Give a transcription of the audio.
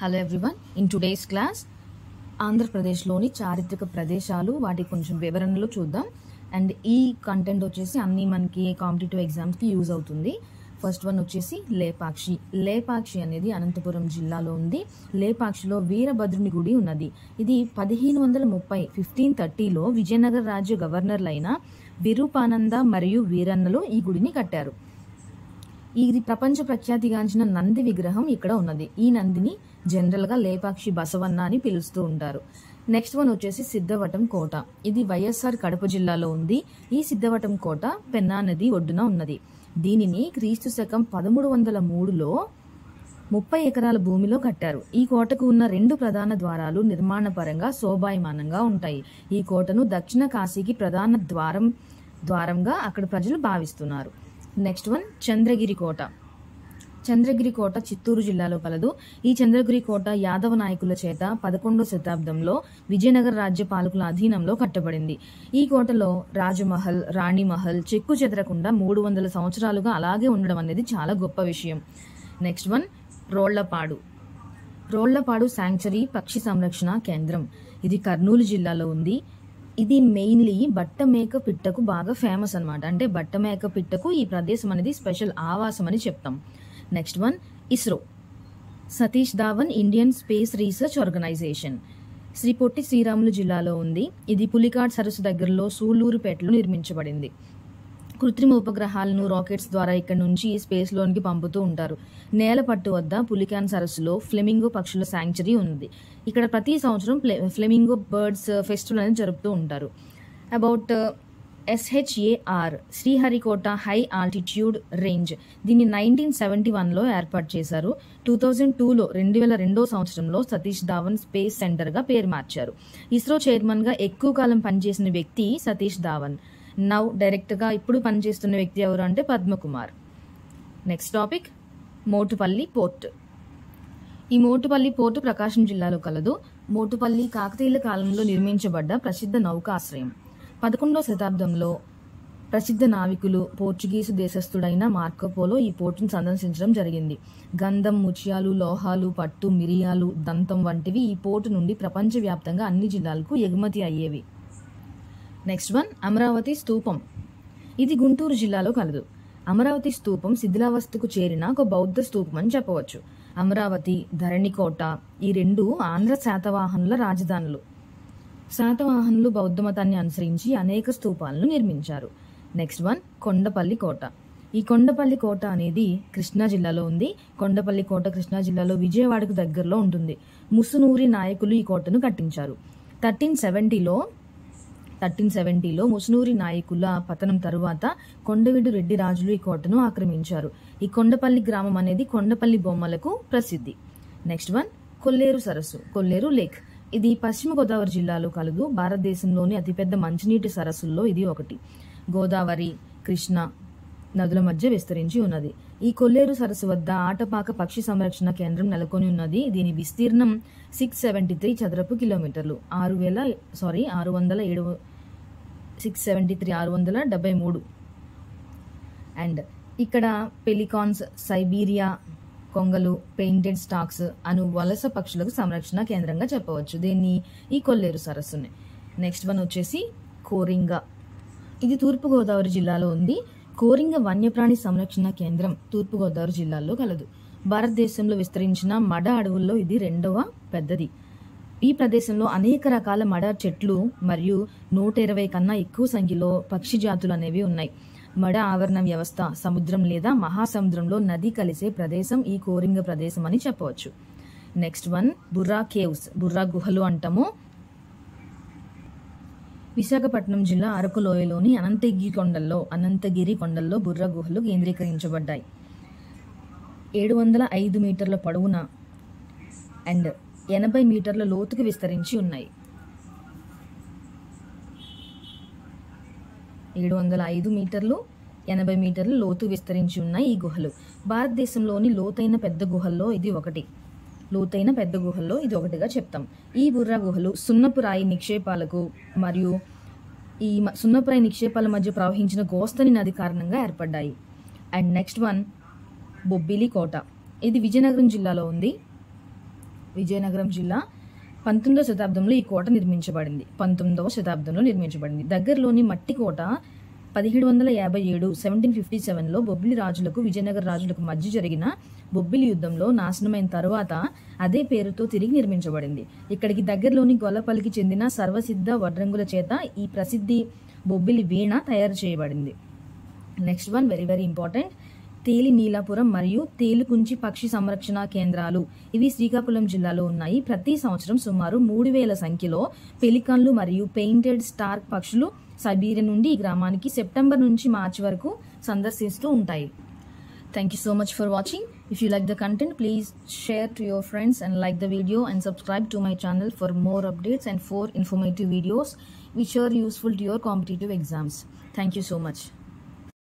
Hello everyone, in today's class ఆంధ్రప్రదేశ్లోని చారిత్రక ప్రదేశాలు వాటి కొంచెం వివరణలు చూద్దాం. అండ్ ఈ కంటెంట్ వచ్చేసి అన్నీ మనకి కాంపిటేటివ్ ఎగ్జామ్స్కి యూజ్ అవుతుంది. ఫస్ట్ వన్ వచ్చేసి లేపాక్షి. లేపాక్షి అనేది అనంతపురం జిల్లాలో ఉంది. లేపాక్షిలో వీరభద్రుని గుడి ఉన్నది. ఇది 1530 విజయనగర రాజ్య గవర్నర్లైన విరూపానంద మరియు వీరన్నలు ఈ గుడిని కట్టారు. ఇది ప్రపంచ ప్రఖ్యాతిగాంచిన నంది విగ్రహం ఇక్కడ ఉన్నది. ఈ నందిని జనరల్గా లేపాక్షి బసవన్న అని పిలుస్తూ ఉంటారు. నెక్స్ట్ వన్ వచ్చేసి సిద్ధవటం కోట. ఇది వైఎస్ఆర్ కడప జిల్లాలో ఉంది. ఈ సిద్ధవటం కోట పెన్నా నది ఒడ్డున ఉన్నది. దీనిని క్రీస్తు శకం 1303లో 30 ఎకరాల భూమిలో కట్టారు. ఈ కోటకు ఉన్న 2 ప్రధాన ద్వారాలు నిర్మాణ పరంగా శోభాయమానంగా ఉంటాయి. ఈ కోటను దక్షిణ కాశీకి ప్రధాన ద్వారంగా అక్కడ ప్రజలు భావిస్తున్నారు. నెక్స్ట్ వన్ చంద్రగిరి కోట. చంద్రగిరి కోట చిత్తూరు జిల్లాలో కలదు. ఈ చంద్రగిరి కోట యాదవ నాయకుల చేత 11వ శతాబ్దంలో విజయనగర రాజ్య పాలకుల అధీనంలో కట్టబడింది. ఈ కోటలో రాజమహల్, రాణిమహల్ చెక్కు చెదరకుండా 300 సంవత్సరాలుగా అలాగే ఉండడం అనేది చాలా గొప్ప విషయం. Next one Rollapadu. Rollapadu sanctuary పక్షి సంరక్షణ కేంద్రం. ఇది కర్నూలు జిల్లాలో ఉంది. ఇది మెయిన్లీ బట్టమేక పిట్టకు బాగా ఫేమస్ అనమాట. అంటే బట్టమేక పిట్టకు ఈ ప్రదేశం అనేది స్పెషల్ ఆవాసం అని చెప్తాం. Next one ISRO. Satish Dhawan Indian space research organisation. Shri Potti Sriramulu జిల్లాలో ఉంది. ఇది పులికాట్ సరస్సు దగ్గరలో సూళ్లూరుపేటలో నిర్మించబడింది. కృత్రిమ ఉపగ్రహాలను రాకెట్స్ ద్వారా ఇక్కడ నుంచి స్పేస్లోనికి పంపుతూ ఉంటారు. నేలపట్టు వద్ద పులికాన్ సరస్సులో ఫ్లెమింగో పక్షుల శాంక్చురీ ఉంది. ఇక్కడ ప్రతి సంవత్సరం ఫ్లెమింగో బర్డ్స్ ఫెస్టివల్ అనేది జరుపుతూ ఉంటారు. About SHAR Sriharikota high altitude range. దీన్ని 1971లో ఏర్పాటు చేశారు. 2002 సంవత్సరంలో సతీష్ ధావన్ స్పేస్ సెంటర్గా పేరు మార్చారు. ఇస్రో చైర్మన్గా ఎక్కువ కాలం పనిచేసిన వ్యక్తి సతీష్ ధావన్. నౌ డైరెక్ట్గా ఇప్పుడు పనిచేస్తున్న వ్యక్తి ఎవరు అంటే Padmakumar. Next topic Motupalli port. ఈ మోటుపల్లి పోర్టు ప్రకాశం జిల్లాలో కలదు. మోటుపల్లి కాకతీయుల కాలంలో నిర్మించబడ్డ ప్రసిద్ధ నౌకాశ్రయం. 11వ శతాబ్దంలో ప్రసిద్ధ నావికులు పోర్చుగీసు దేశస్థుడైన మార్కోపోలో ఈ పోర్టును సందర్శించడం జరిగింది. గంధం, ముత్యాలు, లోహాలు, పట్టు, మిరియాలు, దంతం వంటివి ఈ పోర్టు నుండి ప్రపంచవ్యాప్తంగా అన్ని జిల్లాలకు ఎగుమతి అయ్యేవి. నెక్స్ట్ వన్ అమరావతి స్తూపం. ఇది గుంటూరు జిల్లాలో కలదు. అమరావతి స్తూపం శిథిలావస్థకు చేరిన ఒక బౌద్ధ స్తూపం అని చెప్పవచ్చు. అమరావతి, ధరణికోట ఈ 2 ఆంధ్ర శాతవాహనుల రాజధానులు. శాతవాహనులు బౌద్ధ మతాన్ని అనుసరించి అనేక స్తూపాలను నిర్మించారు. నెక్స్ట్ వన్ కొండపల్లి కోట. ఈ కొండపల్లి కోట అనేది కృష్ణా జిల్లాలో ఉంది. కొండపల్లి కోట కృష్ణా జిల్లాలో విజయవాడకు దగ్గరలో ఉంటుంది. ముసునూరి నాయకులు ఈ కోటను కట్టించారు. 1370లో ముసునూరి నాయకుల పతనం తరువాత కొండవీడు రెడ్డి రాజులు ఈ కోటను ఆక్రమించారు. ఈ కొండపల్లి గ్రామం అనేది కొండపల్లి బొమ్మలకు ప్రసిద్ధి. నెక్స్ట్ వన్ కొల్లేరు సరస్సు, కొల్లేరు లేక్. ఇది పశ్చిమ గోదావరి జిల్లాలో కలదు. భారతదేశంలోని అతిపెద్ద మంచినీటి సరస్సుల్లో ఇది ఒకటి. గోదావరి, కృష్ణ నదుల మధ్య విస్తరించి ఉన్నది. ఈ కొల్లేరు సరస్సు వద్ద ఆటపాక పక్షి సంరక్షణ కేంద్రం నెలకొని ఉన్నది. దీని విస్తీర్ణం 673 చదరపు కిలోమీటర్లు. 673 అండ్ ఇక్కడ పెలికాన్స్, సైబీరియా కొంగలు, పెయింటెడ్ స్టాక్స్ అను వలస పక్షులకు సంరక్షణ కేంద్రంగా చెప్పవచ్చు దీన్ని ఈ కొల్లేరు సరస్సుని. నెక్స్ట్ వన్ వచ్చేసి కోరింగ. ఇది తూర్పుగోదావరి జిల్లాలో ఉంది. కోరింగ వన్యప్రాణి సంరక్షణ కేంద్రం తూర్పుగోదావరి జిల్లాలో కలదు. భారతదేశంలో విస్తరించిన మడ అడవుల్లో ఇది 2వ పెద్దది. ఈ ప్రదేశంలో అనేక రకాల మడ చెట్లు మరియు 120 కన్నా ఎక్కువ సంఖ్యలో పక్షి జాతులు అనేవి ఉన్నాయి. మడ ఆవరణ వ్యవస్థ సముద్రం లేదా మహాసముద్రంలో నది కలిసే ప్రదేశం ఈ కోరింగ ప్రదేశం అని చెప్పవచ్చు. Next one Borra caves, Borra గుహలు అంటాము. విశాఖపట్నం జిల్లా అరకు లోయలోని అనంతగిరి కొండల్లో బుర్రా గుహలు కేంద్రీకరించబడ్డాయి. 705 మీటర్ల పొడవున అండ్ 80 మీటర్ల లోతుకు విస్తరించి ఉన్నాయి. 705 మీటర్లు 80 మీటర్ల లోతు విస్తరించి ఉన్నాయి ఈ గుహలు. భారతదేశంలోని లోతైన పెద్ద గుహల్లో ఇది ఒకటిగా చెప్తాం. ఈ బుర్రా గుహలు సున్నపురాయి నిక్షేపాలకు మరియు ఈ సున్నపురాయి నిక్షేపాల మధ్య ప్రవహించిన గోస్తని నది కారణంగా ఏర్పడ్డాయి. అండ్ నెక్స్ట్ వన్ బొబ్బిలి కోట. ఇది విజయనగరం జిల్లాలో ఉంది. విజయనగరం జిల్లా. 19వ శతాబ్దంలో ఈ కోట నిర్మించబడింది. దగ్గరలోని మట్టి కోట 1757 1757లో బొబ్బిలి రాజులకు విజయనగర రాజులకు మధ్య జరిగిన బొబ్బిలి యుద్ధంలో నాశనమైన తరువాత అదే పేరుతో తిరిగి నిర్మించబడింది. ఇక్కడికి దగ్గరలోని గొల్లపల్లికి చెందిన సర్వసిద్ధ వడ్రంగుల చేత ఈ ప్రసిద్ధి బొబ్బిలి వీణ తయారు చేయబడింది. Next one very very important. తేలి నీలాపురం మరియు తేలుకుంచి పక్షి సంరక్షణ కేంద్రాలు ఇవి శ్రీకాకుళం జిల్లాలో ఉన్నాయి. ప్రతి సంవత్సరం సుమారు 3000 సంఖ్యలో పెలికన్లు మరియు పెయింటెడ్ స్టార్క్ పక్షులు సైబీరియా నుండి ఈ గ్రామానికి సెప్టెంబర్ నుంచి మార్చి వరకు సందర్శిస్తూ ఉంటాయి. Thank you so much for watching. If you like the content, please share to your friends and like the video and subscribe to my channel for more updates and for informative videos which are useful to your competitive exams. Thank you so much.